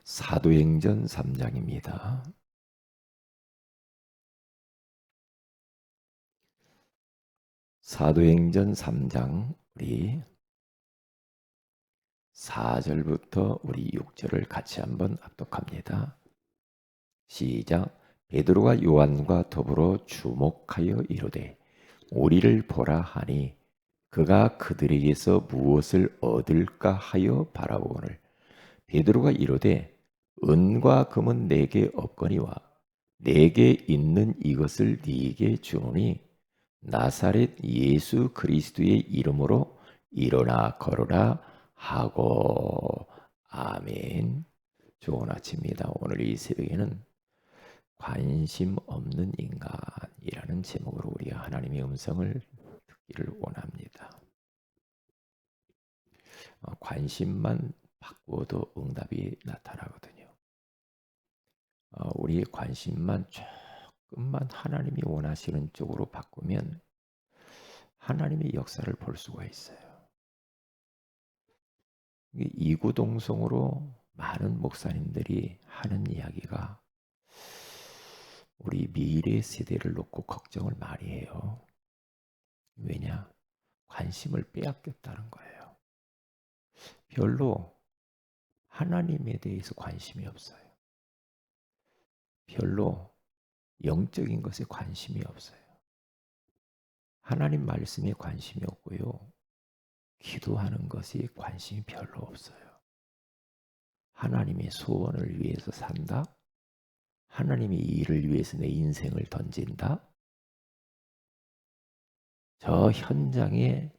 사도행전 3장입니다. 사도행전 3장 우리 4절부터 우리 6절을 같이 한번 합독합니다. 시작. 베드로가 요한과 더불어 주목하여 이르되 우리를 보라 하니 그가 그들에게서 무엇을 얻을까 하여 바라보거늘 베드로가 이르되 은과 금은 내게 없거니와 내게 있는 이것을 네게 주노니 나사렛 예수 그리스도의 이름으로 일어나 걸어라 하고. 아멘. 좋은 아침입니다. 오늘 이 새벽에는 관심 없는 인간이라는 제목으로 우리가 하나님의 음성을 듣기를 원합니다. 관심만 바꾸어도 응답이 나타나거든요. 우리의 관심만 조금만 하나님이 원하시는 쪽으로 바꾸면 하나님의 역사를 볼 수가 있어요. 이구동성으로 많은 목사님들이 하는 이야기가 우리 미래 세대를 놓고 걱정을 많이 해요. 왜냐? 관심을 빼앗겼다는 거예요. 별로 하나님에 대해서 관심이 없어요. 별로 영적인 것에 관심이 없어요. 하나님 말씀에 관심이 없고요. 기도하는 것에 관심이 별로 없어요. 하나님의 소원을 위해서 산다? 하나님의 일을 위해서 내 인생을 던진다? 저 현장에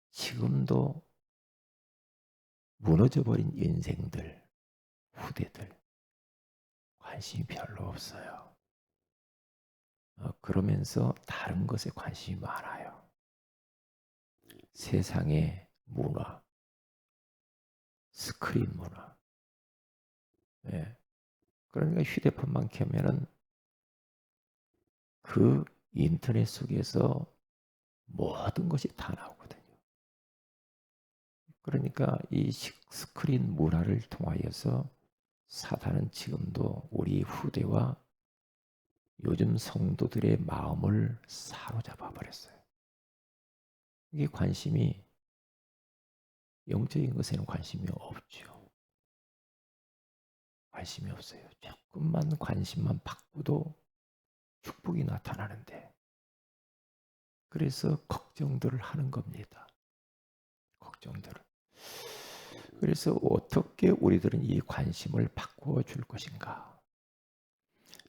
지금도 무너져버린 인생들, 후대들 관심이 별로 없어요. 그러면서 다른 것에 관심이 많아요. 세상의 문화, 스크린 문화. 예. 그러니까 휴대폰만 켜면은 그 인터넷 속에서 모든 것이 다 나오거든요. 그러니까 이 스크린 문화를 통하여서 사단은 지금도 우리 후대와 요즘 성도들의 마음을 사로잡아 버렸어요. 이게 관심이 영적인 것에는 관심이 없죠. 관심이 없어요. 조금만 관심만 바꾸도 축복이 나타나는데 그래서 걱정들을 하는 겁니다. 걱정들을. 그래서 어떻게 우리들은 이 관심을 바꾸어 줄 것인가?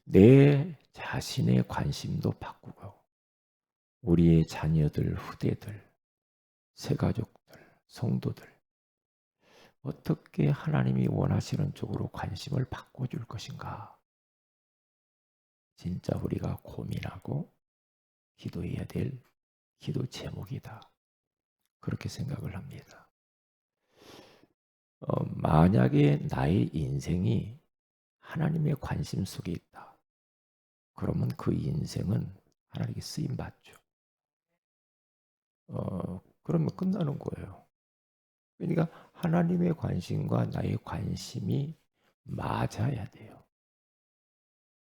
내 자신의 관심도 바꾸고 우리의 자녀들, 후대들, 새가족들, 성도들 어떻게 하나님이 원하시는 쪽으로 관심을 바꿔줄 것인가? 진짜 우리가 고민하고 기도해야 될 기도 제목이다. 그렇게 생각을 합니다. 만약에 나의 인생이 하나님의 관심 속에 있다. 그러면 그 인생은 하나님께 쓰임 받죠. 그러면 끝나는 거예요. 그러니까 하나님의 관심과 나의 관심이 맞아야 돼요.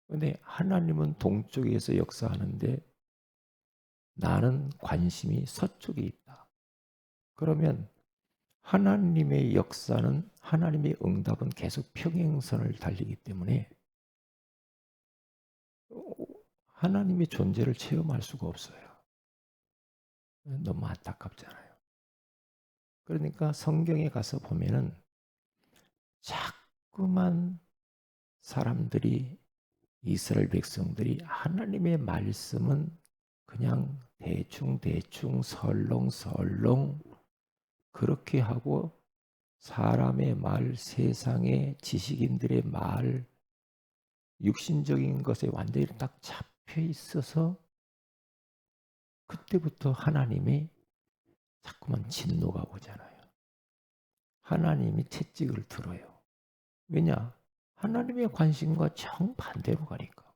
그런데 하나님은 동쪽에서 역사하는데 나는 관심이 서쪽에 있다. 그러면 하나님의 역사는 하나님의 응답은 계속 평행선을 달리기 때문에 하나님의 존재를 체험할 수가 없어요. 너무 안타깝잖아요. 그러니까 성경에 가서 보면은 자꾸만 사람들이 이스라엘 백성들이 하나님의 말씀은 그냥 대충 설렁설렁 그렇게 하고 사람의 말, 세상의 지식인들의 말, 육신적인 것에 완전히 딱 잡혀 있어서 그때부터 하나님이 자꾸만 진노가 오잖아요. 하나님이 채찍을 들어요. 왜냐? 하나님의 관심과 정반대로 가니까.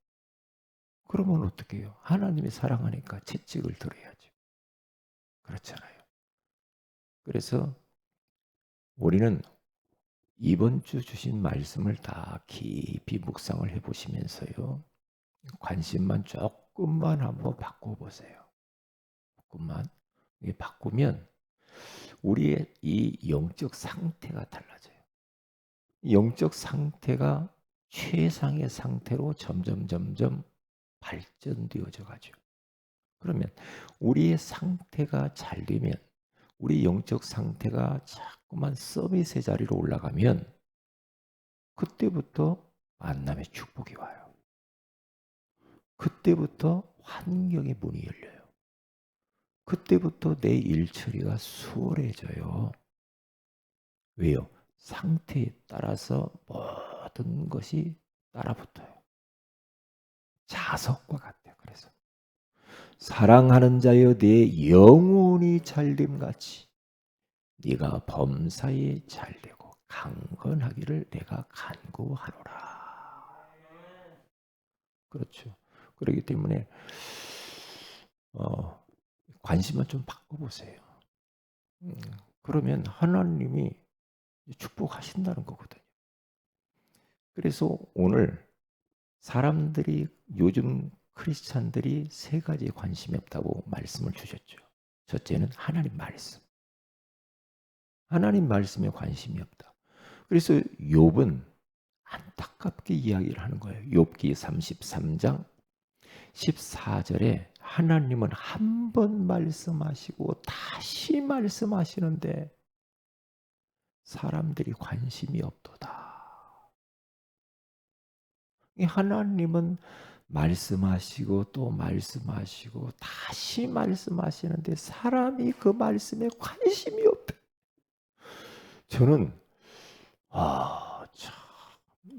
그러면 어떻게 해요? 하나님이 사랑하니까 채찍을 들어야죠. 그렇잖아요. 그래서 우리는 이번 주 주신 말씀을 다 깊이 묵상을 해보시면서요. 관심만 조금만 한번 바꿔보세요. 조금만. 이게 바꾸면 우리의 이 영적 상태가 달라져요. 영적 상태가 최상의 상태로 점점 발전되어져 가죠. 그러면 우리의 상태가 잘 되면, 우리 영적 상태가 자꾸만 서밋의 자리로 올라가면 그때부터 만남의 축복이 와요. 그때부터 환경의 문이 열려요. 그때부터 내 일처리가 수월해져요. 왜요? 상태에 따라서 모든 것이 따라붙어요. 자석과 같아요. 그래서 사랑하는 자여 내 영혼이 잘됨같이 네가 범사에 잘되고 강건하기를 내가 간구하노라. 그렇죠. 그렇기 때문에 관심만 좀 바꿔보세요. 그러면 하나님이 축복하신다는 거거든요. 그래서 오늘 사람들이, 요즘 크리스찬들이 세 가지에 관심이 없다고 말씀을 주셨죠. 첫째는 하나님 말씀. 하나님 말씀에 관심이 없다. 그래서 욥은 안타깝게 이야기를 하는 거예요. 욥기 33장 14절에 하나님은 한 번 말씀하시고 다시 말씀하시는데 사람들이 관심이 없도다. 하나님은 말씀하시고 또 말씀하시고 다시 말씀하시는데 사람이 그 말씀에 관심이 없다. 저는 참,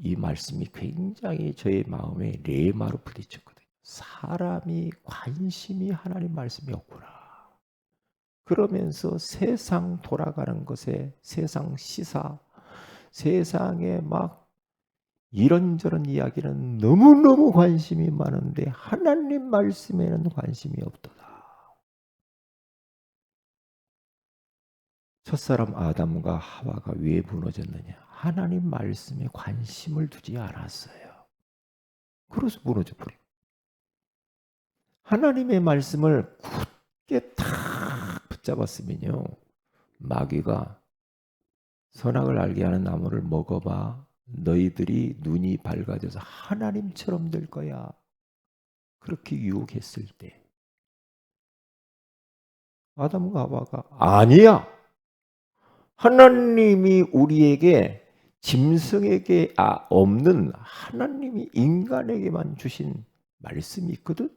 이 말씀이 굉장히 저의 마음에 레마로 부딪혔거든요. 사람이 관심이 하나님 말씀이 없구나. 그러면서 세상 돌아가는 것에, 세상 시사, 세상에 막 이런저런 이야기는 너무너무 관심이 많은데 하나님 말씀에는 관심이 없도다. 첫사람 아담과 하와가 왜 무너졌느냐? 하나님 말씀에 관심을 두지 않았어요. 그래서 무너져 버려요. 하나님의 말씀을 굳게 탁 붙잡았으면요, 마귀가 선악을 알게 하는 나무를 먹어봐, 너희들이 눈이 밝아져서 하나님처럼 될 거야. 그렇게 유혹했을 때 아담과 하와가 아니야, 하나님이 우리에게, 짐승에게 없는 하나님이 인간에게만 주신 말씀이 있거든.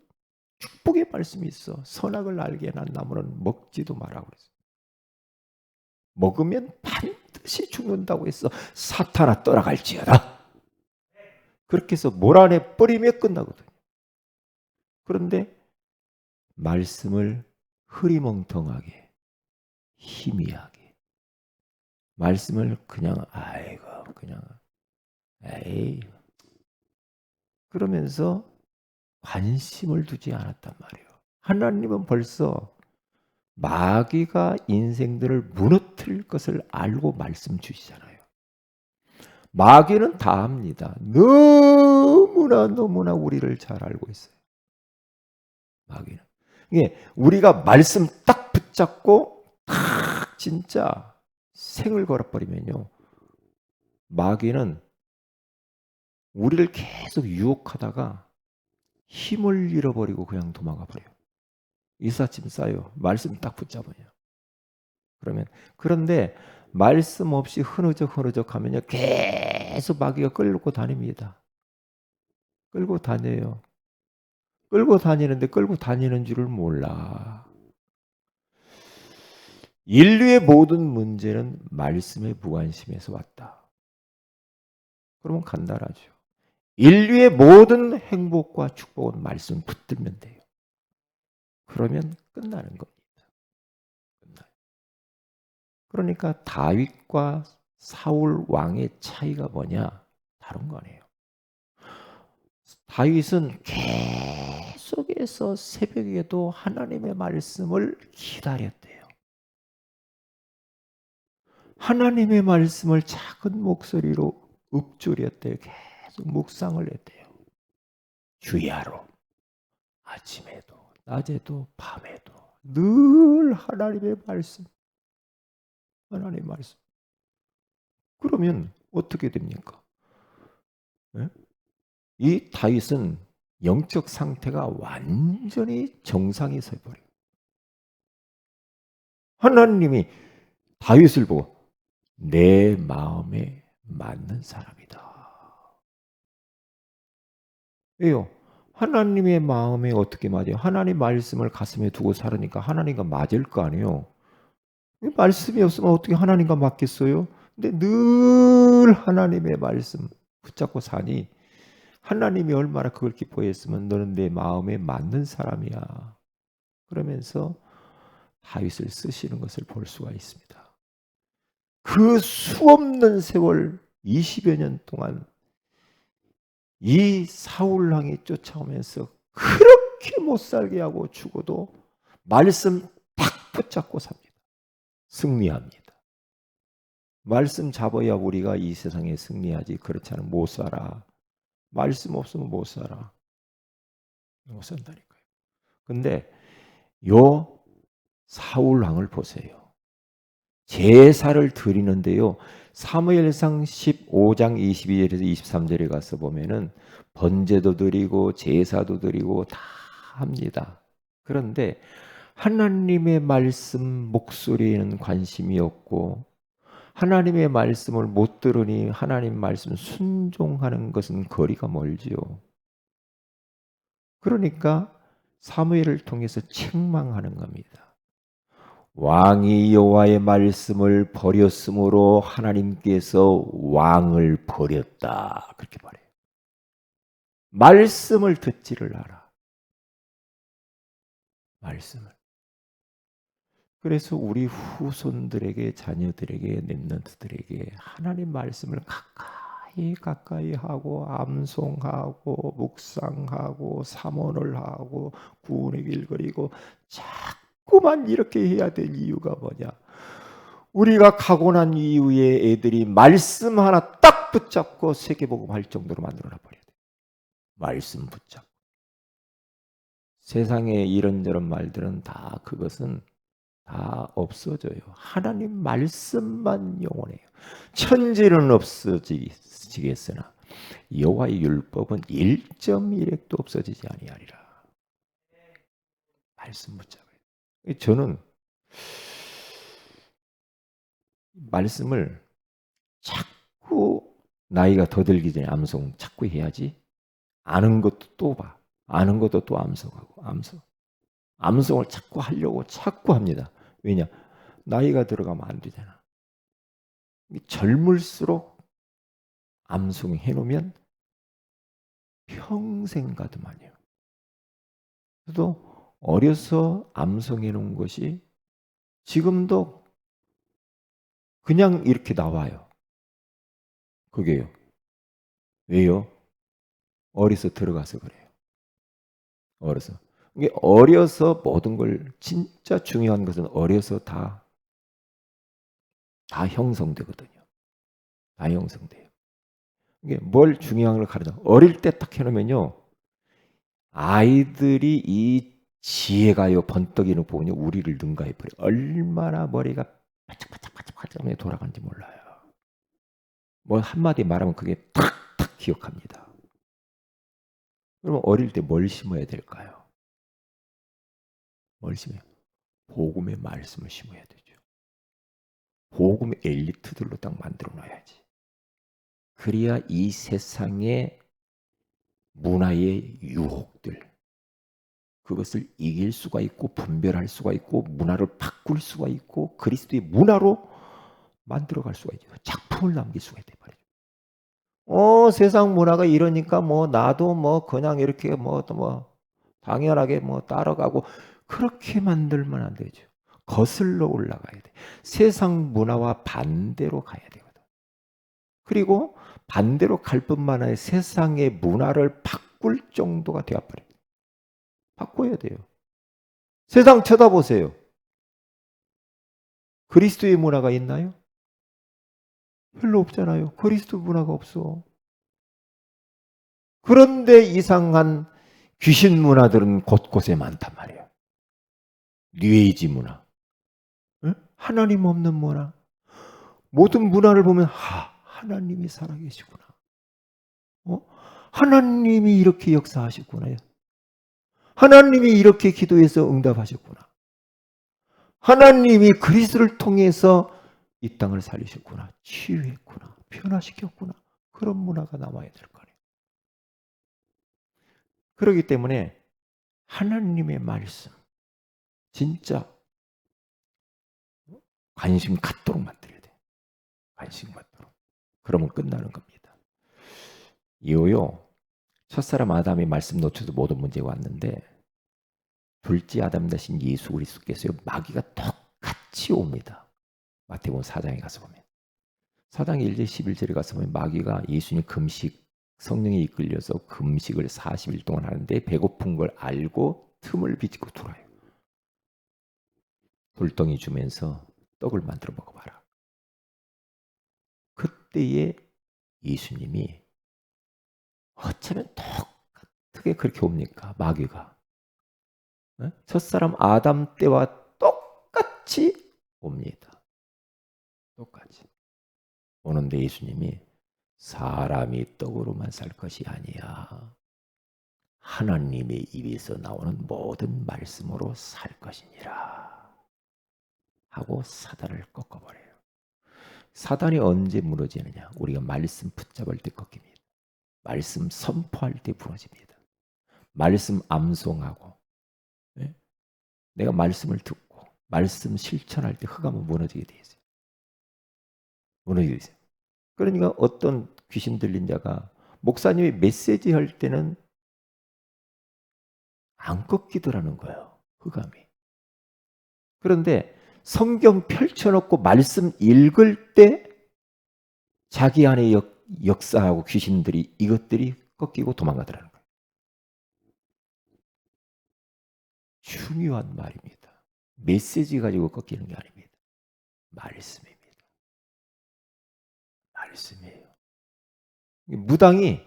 축복의 말씀이 있어. 선악을 알게 한 나무는 먹지도 말라고 그랬어. 먹으면 반드시 죽는다고 했어. 사탄아 떠나갈지어다. 그렇게 해서 물 안에 뿌리면 끝나거든요. 그런데 말씀을 흐리멍텅하게, 희미하게, 말씀을 그냥 아이고 그냥 에이 그러면서 관심을 두지 않았단 말이에요. 하나님은 벌써 마귀가 인생들을 무너뜨릴 것을 알고 말씀 주시잖아요. 마귀는 다 압니다. 너무나 우리를 잘 알고 있어요. 마귀는. 이게 우리가 말씀 딱 붙잡고 딱 진짜 생을 걸어버리면요, 마귀는 우리를 계속 유혹하다가 힘을 잃어버리고 그냥 도망가 버려요. 이삿짐 싸요. 말씀 딱 붙잡아요. 그런데 말씀 없이 흐느적 하면요, 계속 마귀가 끌고 다닙니다. 끌고 다녀요. 끌고 다니는데 끌고 다니는 줄을 몰라. 인류의 모든 문제는 말씀의 무관심에서 왔다. 그러면 간단하죠. 인류의 모든 행복과 축복은 말씀 붙들면 돼요. 그러면 끝나는 겁니다. 끝나요. 그러니까 다윗과 사울 왕의 차이가 뭐냐? 다른 거네요. 다윗은 계속해서 새벽에도 하나님의 말씀을 기다렸대요. 하나님의 말씀을 작은 목소리로 읊조렸대요. 계속 묵상을 했대요. 주야로 아침에도 낮에도 밤에도 늘 하나님의 말씀, 하나님의 말씀. 그러면 어떻게 됩니까? 예? 이 다윗은 영적 상태가 완전히 정상이 서버려요. 하나님이 다윗을 보고 내 마음에 맞는 사람이다. 왜요? 하나님의 마음에 어떻게 맞아요? 하나님 말씀을 가슴에 두고 살으니까 하나님과 맞을 거 아니에요. 말씀이 없으면 어떻게 하나님과 맞겠어요? 근데 늘 하나님의 말씀 붙잡고 사니 하나님이 얼마나 그걸 기뻐했으면 너는 내 마음에 맞는 사람이야. 그러면서 다윗을 쓰시는 것을 볼 수가 있습니다. 그 수없는 세월 20여 년 동안 이 사울 왕이 쫓아오면서 그렇게 못 살게 하고 죽어도 말씀 딱 붙잡고 삽니다. 승리합니다. 말씀 잡아야 우리가 이 세상에 승리하지 그렇지 않으면 못 살아. 말씀 없으면 못 살아. 못 산다니까요. 근데 요 사울 왕을 보세요. 제사를 드리는데요. 사무엘상 15장 22절에서 23절에 가서 보면은 번제도 드리고 제사도 드리고 다 합니다. 그런데 하나님의 말씀 목소리에는 관심이 없고 하나님의 말씀을 못 들으니 하나님 말씀 순종하는 것은 거리가 멀지요. 그러니까 사무엘을 통해서 책망하는 겁니다. 왕이 여호와의 말씀을 버렸으므로 하나님께서 왕을 버렸다. 그렇게 말해요. 말씀을 듣지를 않아. 말씀을. 그래서 우리 후손들에게, 자녀들에게, 렘넌트들에게 하나님 말씀을 가까이 하고 암송하고 묵상하고 삼원을 하고 구원의 길 그리고 자꾸만 이렇게 해야 될 이유가 뭐냐? 우리가 가고 난 이후에 애들이 말씀 하나 딱 붙잡고 세계복음 할 정도로 만들어 버려야 돼. 말씀 붙잡고. 세상에 이런저런 말들은 다 그것은 다 없어져요. 하나님 말씀만 영원해요. 천지는 없어지겠으나 여호와의 율법은 1.1핵도 없어지지 아니하리라. 말씀 붙잡아요. 저는 말씀을 자꾸 나이가 더 들기 전에 암송 자꾸 해야지. 아는 것도 또 봐. 아는 것도 또 암송하고 암송을 자꾸 하려고 자꾸 합니다. 왜냐? 나이가 들어가면 안 되잖아. 젊을수록 암송해 놓으면 평생 가더만요. 그래도 어려서 암송해 놓은 것이 지금도 그냥 이렇게 나와요. 그게요. 왜요? 어려서 들어가서 그래요. 어려서. 이게 어려서 모든 걸 진짜 중요한 것은 어려서 다 형성되거든요. 다 형성돼요. 이게 뭘 중요한 걸 가르쳐. 어릴 때 딱 해놓으면요. 아이들이 이 지혜가요 번뜩이는 부분이 우리를 능가해 버려. 얼마나 머리가 바짝바짝바짝바짝 돌아가는지 몰라요. 뭐 한마디 말하면 그게 탁탁 기억합니다. 그러면 어릴 때 뭘 심어야 될까요? 뭘 심어요? 복음의 말씀을 심어야 되죠. 복음의 엘리트들로 딱 만들어 놔야지. 그래야 이 세상의 문화의 유혹들 그것을 이길 수가 있고 분별할 수가 있고 문화를 바꿀 수가 있고 그리스도의 문화로 만들어갈 수가 있죠. 작품을 남길 수가 있단 말이죠. 세상 문화가 이러니까 뭐 나도 뭐 그냥 이렇게 뭐 당연하게 뭐 따라가고 그렇게 만들면 안 되죠. 거슬러 올라가야 돼. 세상 문화와 반대로 가야 되거든. 그리고 반대로 갈 뿐만 아니라 세상의 문화를 바꿀 정도가 되어버려요. 바꿔야 돼요. 세상 쳐다보세요. 그리스도의 문화가 있나요? 별로 없잖아요. 그리스도 문화가 없어. 그런데 이상한 귀신 문화들은 곳곳에 많단 말이에요. 뉴에이지 문화, 응? 하나님 없는 문화. 모든 문화를 보면 하나님이 살아계시구나. 하나님이 이렇게 역사하셨구나. 하나님이 이렇게 기도해서 응답하셨구나. 하나님이 그리스도를 통해서 이 땅을 살리셨구나. 치유했구나. 변화시켰구나. 그런 문화가 남아야 될 거예요. 그렇기 때문에 하나님의 말씀 진짜 관심 갖도록 만들어야 돼요. 관심 갖도록. 그러면 끝나는 겁니다. 이후요. 첫사람 아담의 말씀 놓쳐도 모든 문제가 왔는데 둘째 아담 대신 예수 그리스도께서요. 마귀가 똑같이 옵니다. 마태복음 4장에 가서 보면. 4장 1절 11절에 가서 보면 마귀가 예수님 금식 성령에 이끌려서 금식을 40일 동안 하는데 배고픈 걸 알고 틈을 비집고 들어와요. 돌덩이 주면서 떡을 만들어 먹어봐라. 그때에 예수님이 어쩌면 똑같게 그렇게 옵니까? 마귀가. 첫사람 아담 때와 똑같이 옵니다. 똑같이. 오는데 예수님이 사람이 떡으로만 살 것이 아니야. 하나님의 입에서 나오는 모든 말씀으로 살 것이니라. 하고 사단을 꺾어버려요. 사단이 언제 무너지느냐? 우리가 말씀 붙잡을 때 꺾입니다. 말씀 선포할 때 부러집니다. 말씀 암송하고 내가 말씀을 듣고 말씀 실천할 때 흑암은 무너지게 돼 있어요. 무너지게 있어요. 그러니까 어떤 귀신 들린 자가 목사님이 메시지 할 때는 안 꺾이더라는 거예요. 흑암이. 그런데 성경 펼쳐놓고 말씀 읽을 때 자기 안에 역사하고 귀신들이 이것들이 꺾이고 도망가더라는 거예요. 중요한 말입니다. 메시지 가지고 꺾이는 게 아닙니다. 말씀입니다. 말씀이에요. 무당이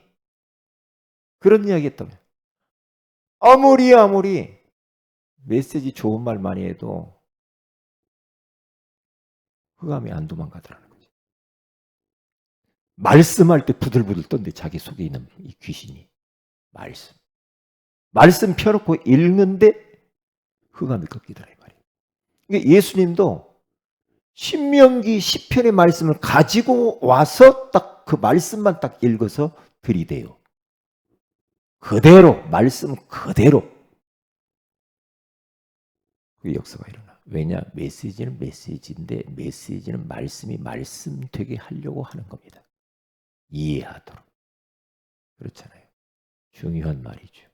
그런 이야기 했다면 아무리 메시지 좋은 말 많이 해도 흑암이 안 도망가더라는 거죠. 말씀할 때 부들부들 떤데 자기 속에 있는 이 귀신이 말씀 펴놓고 읽는데 흑암이 꺾이더라 이 말이에요. 그러니까 예수님도 신명기 시편의 말씀을 가지고 와서 딱 그 말씀만 딱 읽어서 들이대요. 그대로 말씀 그대로 그 역사가 일어나. 왜냐? 메시지는 메시지인데 메시지는 말씀이 말씀 되게 하려고 하는 겁니다. 이해하도록. 그렇잖아요. 중요한 말이죠.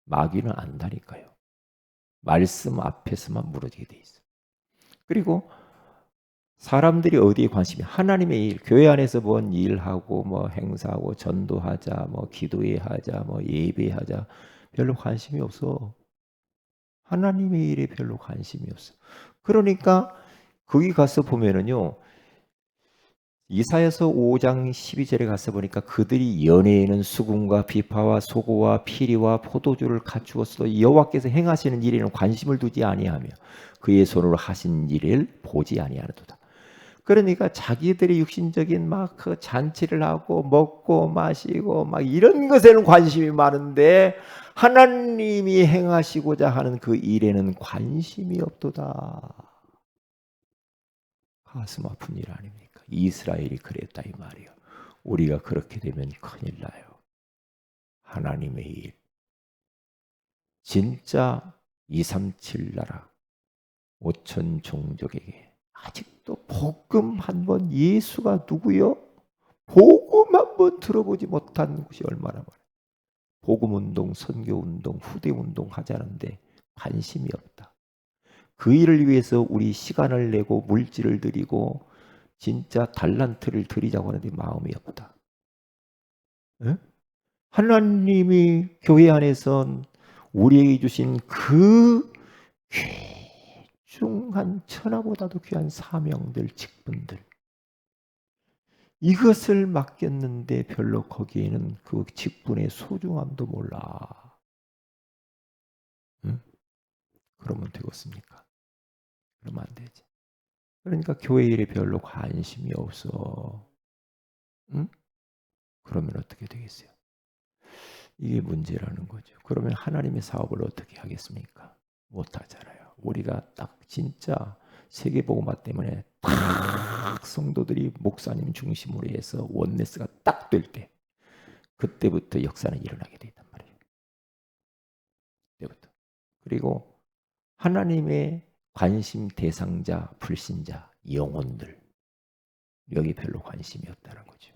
마귀는 안다니까요. 말씀 앞에서만 무너지게 돼 있어요. 그리고 사람들이 어디에 관심이 하나님의 일, 교회 안에서 뭔 일하고 뭐 행사하고 전도하자, 뭐 기도회하자, 뭐 예배하자 별로 관심이 없어. 하나님의 일에 별로 관심이 없어. 그러니까 거기 가서 보면은요. 이사야서 5장 12절에 가서 보니까 그들이 연애에는 수금과 비파와 소고와 피리와 포도주를 갖추었어도 여호와께서 행하시는 일에는 관심을 두지 아니하며 그의 손으로 하신 일을 보지 아니하노도다. 그러니까 자기들이 육신적인 막 그 잔치를 하고 먹고 마시고 막 이런 것에는 관심이 많은데 하나님이 행하시고자 하는 그 일에는 관심이 없도다. 가슴 아픈 일 아닙니까? 이스라엘이 그랬다 이 말이에요. 우리가 그렇게 되면 큰일 나요. 하나님의 일. 진짜 237 나라 5천 종족에게 아직도 복음 한번 예수가 누구요? 복음 한번 들어보지 못한 곳이 얼마나 많아요. 복음운동, 선교운동, 후대운동 하자는데 관심이 없다. 그 일을 위해서 우리 시간을 내고 물질을 들이고 진짜 달란트를 드리자고 하는데 마음이 없다. 에? 하나님이 교회 안에선 우리에게 주신 그 귀중한 천하보다도 귀한 사명들, 직분들 이것을 맡겼는데 별로 거기에는 그 직분의 소중함도 몰라. 응? 그러면 되겠습니까? 그러면 안 되지. 그러니까 교회 일에 별로 관심이 없어. 응? 그러면 어떻게 되겠어요? 이게 문제라는 거죠. 그러면 하나님의 사업을 어떻게 하겠습니까? 못하잖아요. 우리가 딱 진짜 세계복음화 때문에 딱 성도들이 목사님 중심으로 해서 원네스가 딱 될 때, 그때부터 역사는 일어나게 돼 있단 말이에요. 그때부터. 그리고 하나님의 관심 대상자, 불신자, 영혼들, 여기 별로 관심이 없다는 거죠.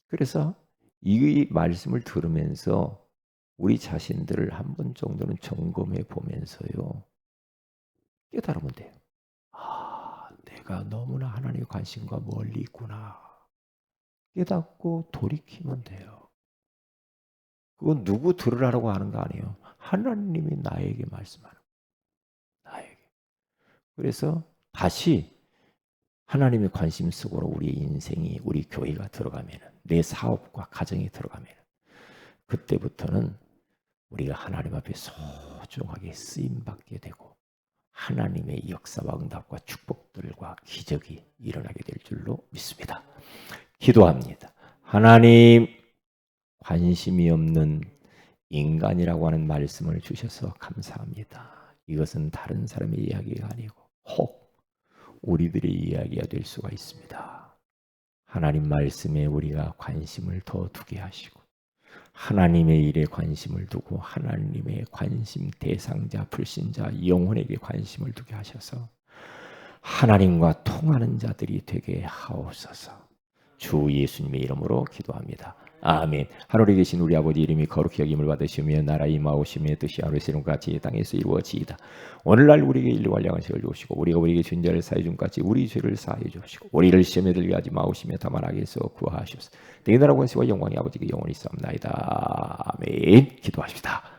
그래서 이 말씀을 들으면서 우리 자신들을 한 번 정도는 점검해 보면서요, 깨달으면 돼요. 아, 내가 너무나 하나님의 관심과 멀리 있구나. 깨닫고 돌이키면 돼요. 그건 누구 들으라고 하는 거 아니에요. 하나님이 나에게 말씀하는 거예요. 나에게. 그래서 다시 하나님의 관심 속으로 우리의 인생이, 우리 교회가 들어가면, 내 사업과 가정이 들어가면, 그때부터는 우리가 하나님 앞에 소중하게 쓰임받게 되고 하나님의 역사와 응답과 축복들과 기적이 일어나게 될 줄로 믿습니다. 기도합니다. 하나님, 관심이 없는 인간이라고 하는 말씀을 주셔서 감사합니다. 이것은 다른 사람의 이야기가 아니고 혹 우리들의 이야기가 될 수가 있습니다. 하나님 말씀에 우리가 관심을 더 두게 하시고 하나님의 일에 관심을 두고 하나님의 관심 대상자, 불신자, 영혼에게 관심을 두게 하셔서 하나님과 통하는 자들이 되게 하옵소서. 주 예수님의 이름으로 기도합니다. 아멘. 하늘에 계신 우리 아버지 이름이 거룩히 여김을 받으시며 나라 임하오시며 뜻이 하늘에서 이룬 같이 땅에서 이루어지이다. 오늘날 우리에게 일용할 양식을 주시고 우리가 우리에게 준 자를 사해 준 같이 우리 죄를 사해 주시고 우리를 시험에 들게 하지 마오시며 다만 악에서 구하시옵소서. 내 나라 권세와 영광이 아버지께 영원히 있사옵나이다. 아멘. 기도하십시다.